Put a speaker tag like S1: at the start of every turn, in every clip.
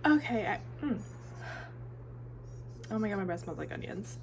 S1: Okay, oh my god, my breath smells like onions.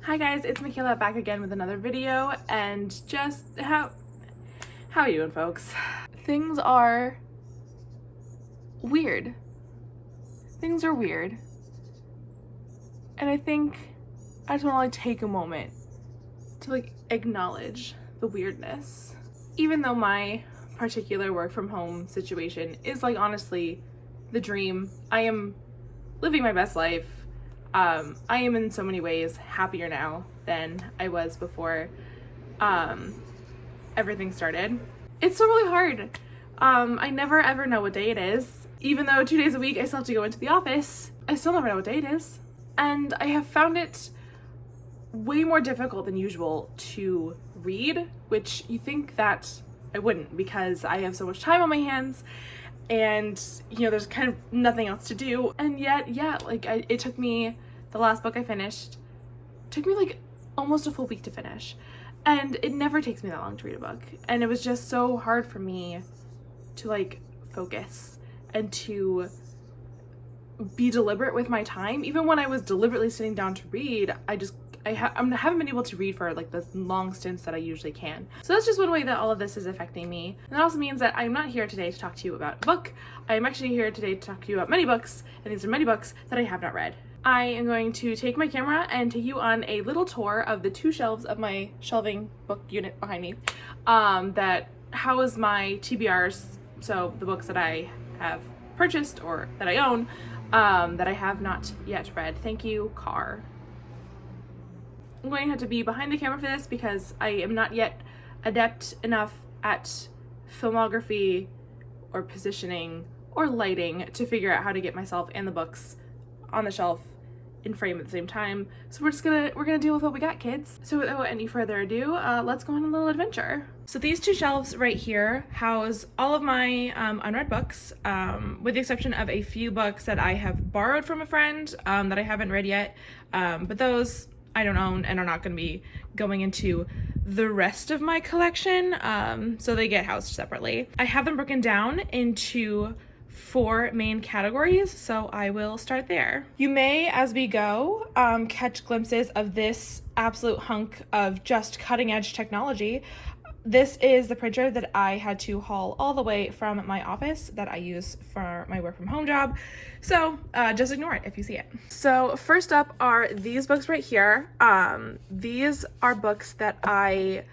S1: Hi guys, it's Michaela back again with another video, and just how are you doing, folks? Things are weird. Things are weird. And I think I just want to take a moment to acknowledge the weirdness. Even though my particular work from home situation is honestly the dream, I am living my best life. I am in so many ways happier now than I was before everything started. It's still really hard. I never ever know what day it is. Even though 2 days a week I still have to go into the office, I still never know what day it is. And I have found it way more difficult than usual to read, which you think that I wouldn't, because I have so much time on my hands and there's kind of nothing else to do. And yet, it took me, the last book I finished took me almost a full week to finish, and it never takes me that long to read a book. And it was just so hard for me to focus and to be deliberate with my time. Even when I was deliberately sitting down to read, I haven't been able to read for the long stints that I usually can. So that's just one way that all of this is affecting me. And that also means that I'm not here today to talk to you about a book. I am actually here today to talk to you about many books, and these are many books that I have not read. I am going to take my camera and take you on a little tour of the 2 shelves of my shelving book unit behind me that house my TBRs, so the books that I have purchased or that I own that I have not yet read. Thank you, car. I'm going to have to be behind the camera for this because I am not yet adept enough at filmography or positioning or lighting to figure out how to get myself and the books on the shelf in frame at the same time. So we're gonna deal with what we got, kids. So without any further ado, let's go on a little adventure. So these 2 shelves right here house all of my unread books, with the exception of a few books that I have borrowed from a friend that I haven't read yet, but those I don't own and are not going to be going into the rest of my collection, so they get housed separately. I have them broken down into 4 main categories, so I will start there. You may, as we go, catch glimpses of this absolute hunk of just cutting edge technology. This is the printer that I had to haul all the way from my office that I use for my work from home job. So just ignore it if you see it. So first up are these books right here. These are books that I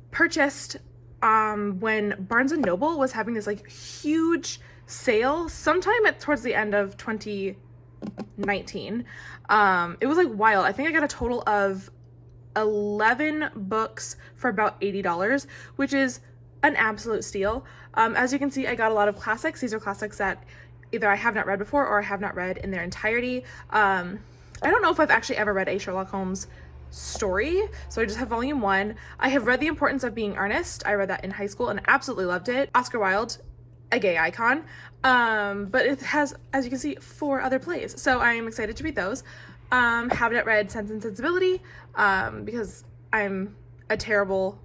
S1: purchased when Barnes & Noble was having this huge sale sometime towards the end of 2019. It was wild. I think I got a total of 11 books for about $80, which is an absolute steal. As you can see, I got a lot of classics. These are classics that either I have not read before or I have not read in their entirety. I don't know if I've actually ever read a Sherlock Holmes story, so I just have volume 1. I have read The Importance of Being Earnest. I read that in high school and absolutely loved it. Oscar Wilde, a gay icon, but it has, as you can see, 4 other plays, so I am excited to read those. Have not read Sense and Sensibility because I'm a terrible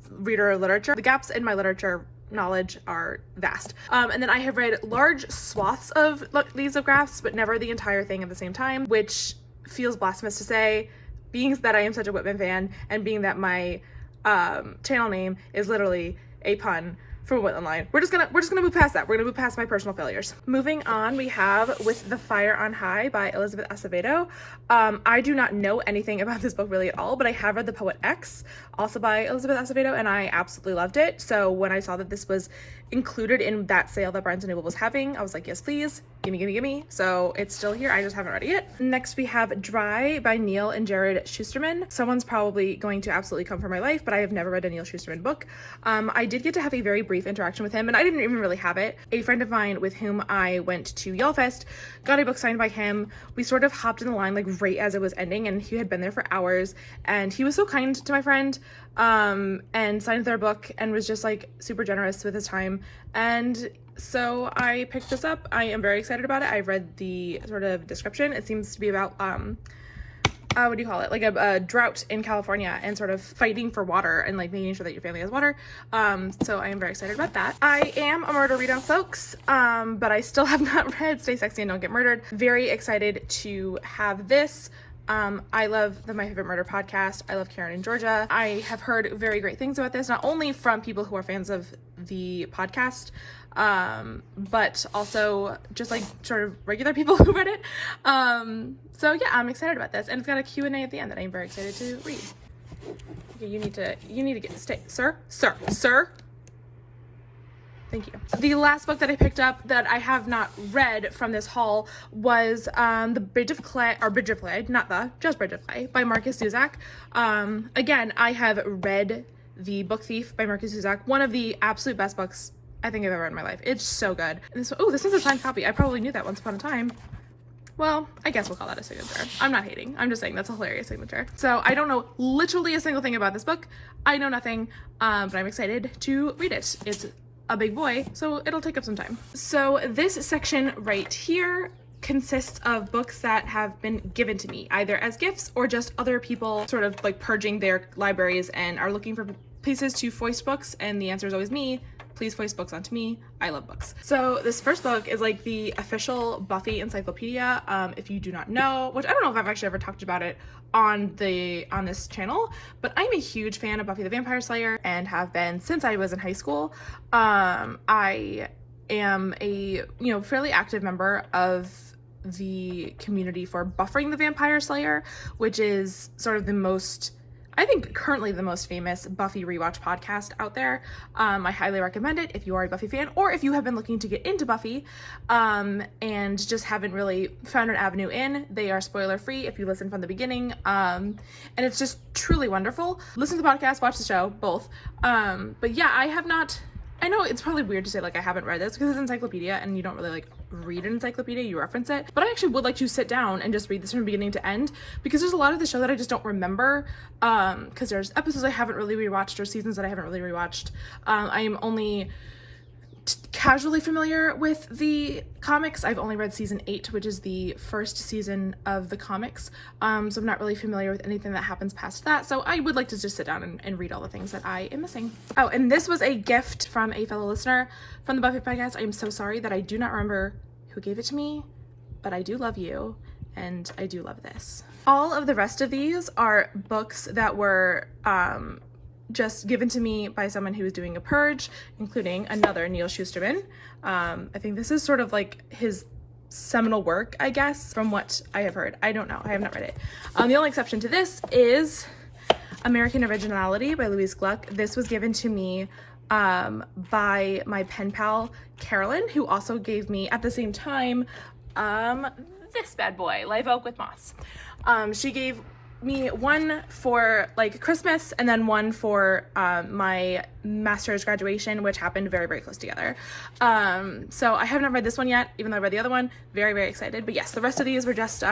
S1: reader of literature. The gaps in my literature knowledge are vast. And then I have read large swaths of these graphs, but never the entire thing at the same time, which feels blasphemous to say, being that I am such a Whitman fan and being that my channel name is literally a pun from Whitland Line. We're just gonna move past that. We're gonna move past my personal failures. Moving on, we have With the Fire on High by Elizabeth Acevedo. I do not know anything about this book really at all, but I have read The Poet X, also by Elizabeth Acevedo, and I absolutely loved it. So when I saw that this was included in that sale that Barnes & Noble was having, I was like, yes, please, gimme, gimme, gimme. So it's still here, I just haven't read it yet. Next we have Dry by Neil and Jared Shusterman. Someone's probably going to absolutely come for my life, but I have never read a Neil Shusterman book. I did get to have a very brief interaction with him, and I didn't even really have it. A friend of mine with whom I went to YALLFest got a book signed by him. We sort of hopped in the line right as it was ending, and he had been there for hours, and he was so kind to my friend and signed their book and was just super generous with his time. And so I picked this up. I am very excited about it. I read the sort of description. It seems to be about what do you call it? Like a drought in California and sort of fighting for water and like making sure that your family has water. So I am very excited about that. I am a murder readout, folks, but I still have not read Stay Sexy and Don't Get Murdered. Very excited to have this. I love the My Favorite Murder podcast. I love Karen and Georgia. I have heard very great things about this, not only from people who are fans of the podcast, but also just like sort of regular people who read it. So yeah, I'm excited about this, and it's got a Q&A at the end that I'm very excited to read. Okay, you need to get sir. Thank you. The last book that I picked up that I have not read from this haul was The Bridge of Clay, just Bridge of Clay by Marcus Zusak. Again, I have read The Book Thief by Marcus Zusak, one of the absolute best books I think I've ever read in my life. It's so good. And this one's a signed copy. I probably knew that once upon a time. Well, I guess we'll call that a signature. I'm not hating. I'm just saying that's a hilarious signature. So I don't know literally a single thing about this book. I know nothing, but I'm excited to read it. It's a big boy, so it'll take up some time. So this section right here consists of books that have been given to me, either as gifts or just other people sort of like purging their libraries and are looking for places to foist books, and the answer is always me. Please foist books onto me. I love books. So this first book is like the official Buffy encyclopedia. If you do not know, which I don't know if I've actually ever talked about it on this channel, but I'm a huge fan of Buffy the Vampire Slayer and have been since I was in high school. I am a fairly active member of the community for Buffering the Vampire Slayer, which is sort of the most, I think, currently the most famous Buffy rewatch podcast out there. I highly recommend it if you are a Buffy fan, or if you have been looking to get into Buffy and just haven't really found an avenue in. They are spoiler free if you listen from the beginning, and it's just truly wonderful. Listen to the podcast, watch the show, both. But yeah, I know it's probably weird to say like I haven't read this because it's an encyclopedia and you don't really like read an encyclopedia, you reference it, but I actually would like to sit down and just read this from beginning to end, because there's a lot of the show that I just don't remember, because there's episodes I haven't really rewatched or seasons that I haven't really rewatched. I am only casually familiar with the comics. I've only read season 8, which is the first season of the comics, so I'm not really familiar with anything that happens past that, so I would like to just sit down and read all the things that I am missing. Oh, and this was a gift from a fellow listener from the Buffy podcast. I am so sorry that I do not remember who gave it to me, but I do love you, and I do love this. All of the rest of these are books that were just given to me by someone who was doing a purge, including another Neal Shusterman. I think this is sort of like his seminal work, I guess, from what I have heard. I don't know. I have not read it. The only exception to this is American Originality by Louise Gluck. This was given to me by my pen pal, Carolyn, who also gave me, at the same time, this bad boy, Live Oak with Moss. She gave me one for like Christmas and then one for my master's graduation, which happened very, very close together. So I have not read this one yet, even though I read the other one. Very, very excited. But yes, the rest of these were just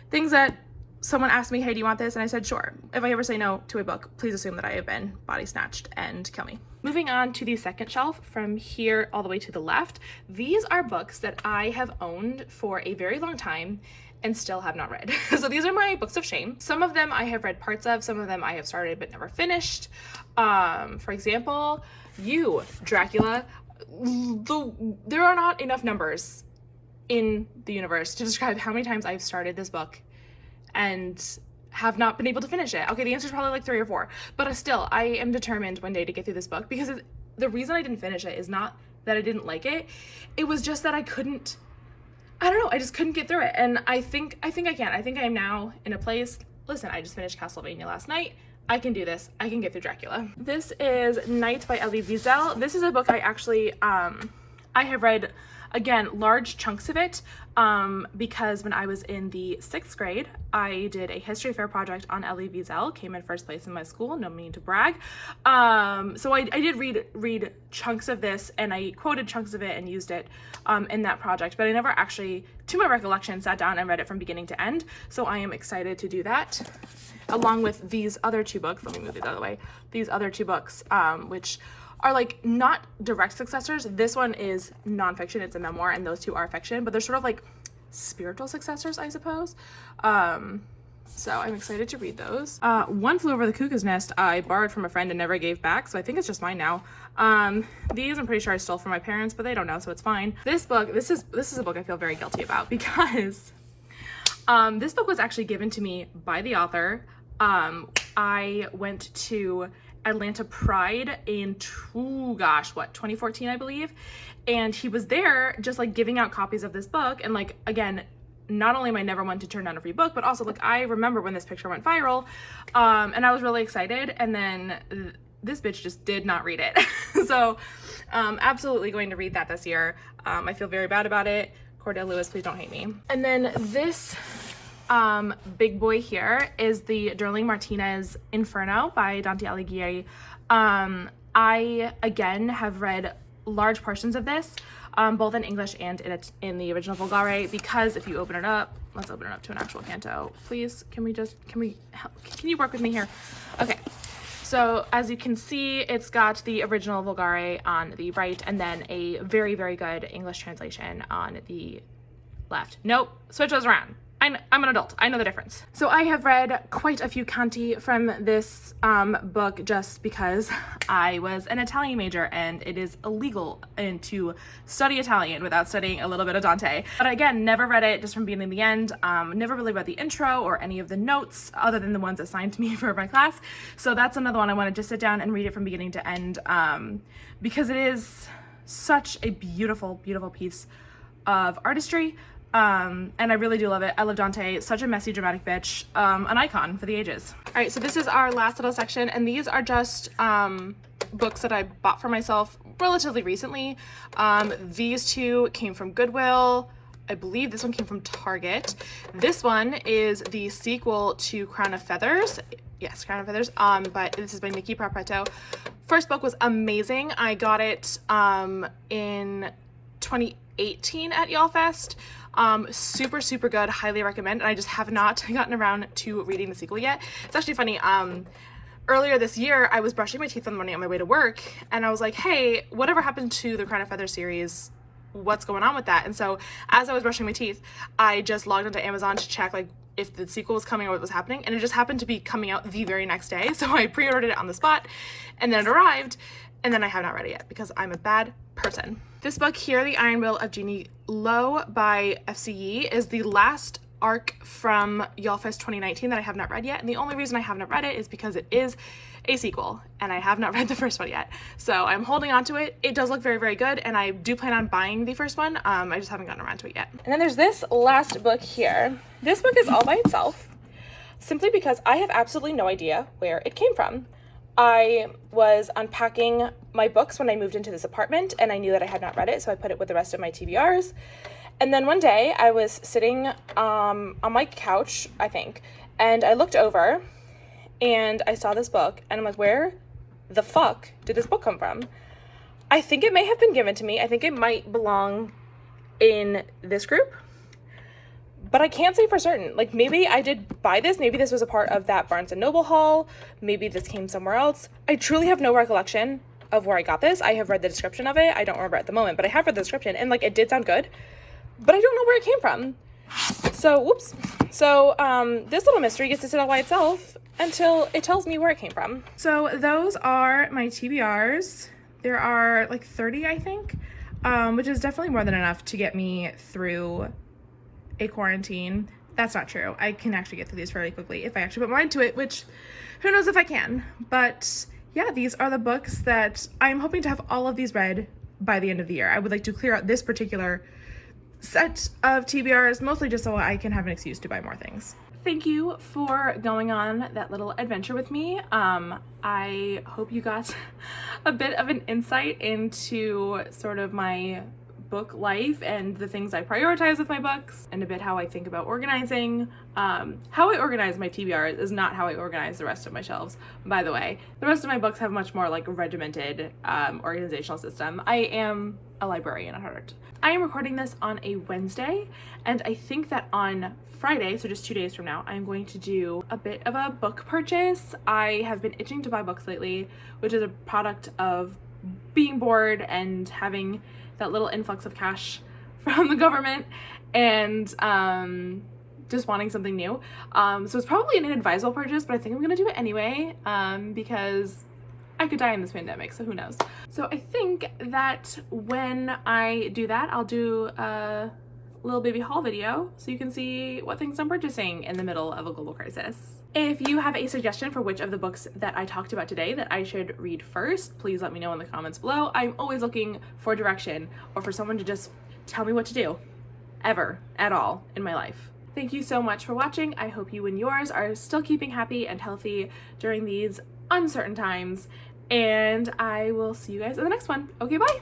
S1: things that someone asked me, hey, do you want this? And I said, sure. If I ever say no to a book, please assume that I have been body snatched and kill me. Moving on to the second shelf from here all the way to the left, these are books that I have owned for a very long time and still have not read. So these are my books of shame. Some of them I have read parts of, some of them I have started but never finished. For example, You, Dracula. There are not enough numbers in the universe to describe how many times I've started this book and have not been able to finish it. Okay, the answer is probably like 3 or 4, but still, I am determined one day to get through this book, because the reason I didn't finish it is not that I didn't like it. It was just that I don't know, I just couldn't get through it. And I think I can. I think I am now in a place, listen, I just finished Castlevania last night. I can do this. I can get through Dracula. This is Night by Elie Wiesel. This is a book I actually, I have read, again, large chunks of it, because when I was in the 6th grade, I did a history fair project on Elie Wiesel, came in first place in my school, no meaning to brag. So I did read chunks of this, and I quoted chunks of it and used it in that project, but I never actually, to my recollection, sat down and read it from beginning to end. So I am excited to do that, along with these other 2 books. Let me move these out of the way. These other 2 books, which are like not direct successors. This one is nonfiction, it's a memoir, and those 2 are fiction, but they're sort of like spiritual successors, I suppose. So I'm excited to read those. One Flew Over the Cuckoo's Nest I borrowed from a friend and never gave back, so I think it's just mine now. These I'm pretty sure I stole from my parents, but they don't know, so it's fine. This book, this is a book I feel very guilty about because this book was actually given to me by the author. I went to Atlanta Pride in 2014, I believe, and he was there just like giving out copies of this book. And like, again, not only am I never one to turn down a free book, but also like I remember when this picture went viral, and I was really excited, and then this bitch just did not read it. So absolutely going to read that this year. I feel very bad about it. Cordell Lewis, please don't hate me. And then this big boy here is the Darling Martinez Inferno by Dante Alighieri. I again have read large portions of this, both in English and in the original Volgare, because if you open it up, let's open it up to an actual canto, please. Can you work with me here? Okay. So as you can see, it's got the original Volgare on the right and then a very, very good English translation on the left. Nope, switch those around. I'm an adult, I know the difference. So I have read quite a few canti from this book just because I was an Italian major and it is illegal to study Italian without studying a little bit of Dante. But again, never read it just from beginning to the end, never really read the intro or any of the notes other than the ones assigned to me for my class. So that's another one I wanted to sit down and read it from beginning to end, because it is such a beautiful, beautiful piece of artistry. And I really do love it. I love Dante, such a messy, dramatic bitch, an icon for the ages. All right, so this is our last little section, and these are just books that I bought for myself relatively recently. These two came from Goodwill. I believe this one came from Target. This one is the sequel to Crown of Feathers. Yes, Crown of Feathers, but this is by Nikki Parpetto. First book was amazing. I got it in 2018 at YALLFest. Super, super good, highly recommend, and I just have not gotten around to reading the sequel yet. It's actually funny, earlier this year, I was brushing my teeth one morning on my way to work, and I was like, hey, whatever happened to the Crown of Feathers series? What's going on with that? And so, as I was brushing my teeth, I just logged onto Amazon to check, like, if the sequel was coming or what was happening, and it just happened to be coming out the very next day, so I pre-ordered it on the spot, and then it arrived, and then I have not read it yet, because I'm a bad person. This book here, The Iron Will of Jeannie Lo by FCE, is the last arc from YALLFest 2019 that I have not read yet, and the only reason I have not read it is because it is a sequel, and I have not read the first one yet. So I'm holding on to it. It does look very, very good, and I do plan on buying the first one. I just haven't gotten around to it yet. And then there's this last book here. This book is all by itself, simply because I have absolutely no idea where it came from. I was unpacking my books when I moved into this apartment, and I knew that I had not read it, so I put it with the rest of my TBRs. And then one day, I was sitting on my couch, I think, and I looked over, and I saw this book, and I'm like, where the fuck did this book come from? I think it may have been given to me. I think it might belong in this group, but I can't say for certain. Like, maybe I did buy this. Maybe this was a part of that Barnes & Noble haul. Maybe this came somewhere else. I truly have no recollection of where I got this. I have read the description of it. I don't remember at the moment, but I have read the description, and, like, it did sound good, but I don't know where it came from. So, whoops. So, this little mystery gets to sit all by itself until it tells me where it came from. So, those are my TBRs. There are, like, 30, I think, which is definitely more than enough to get me through a quarantine. That's not true. I can actually get through these fairly quickly if I actually put my mind to it, which who knows if I can. But yeah, these are the books that I'm hoping to have all of these read by the end of the year. I would like to clear out this particular set of TBRs, mostly just so I can have an excuse to buy more things. Thank you for going on that little adventure with me. I hope you got a bit of an insight into sort of my book life and the things I prioritize with my books, and a bit how I think about organizing. How I organize my TBRs is not how I organize the rest of my shelves, by the way. The rest of my books have much more like a regimented organizational system. I am a librarian at heart. I am recording this on a Wednesday, and I think that on Friday, so just 2 days from now, I'm going to do a bit of a book purchase. I have been itching to buy books lately, which is a product of being bored and having that little influx of cash from the government, and just wanting something new. So it's probably an inadvisable purchase, but I think I'm gonna do it anyway, because I could die in this pandemic, so who knows. So I think that when I do that, I'll do a little baby haul video so you can see what things I'm purchasing in the middle of a global crisis. If you have a suggestion for which of the books that I talked about today that I should read first, please let me know in the comments below. I'm always looking for direction or for someone to just tell me what to do, ever, at all, in my life. Thank you so much for watching. I hope you and yours are still keeping happy and healthy during these uncertain times, and I will see you guys in the next one. Okay, bye!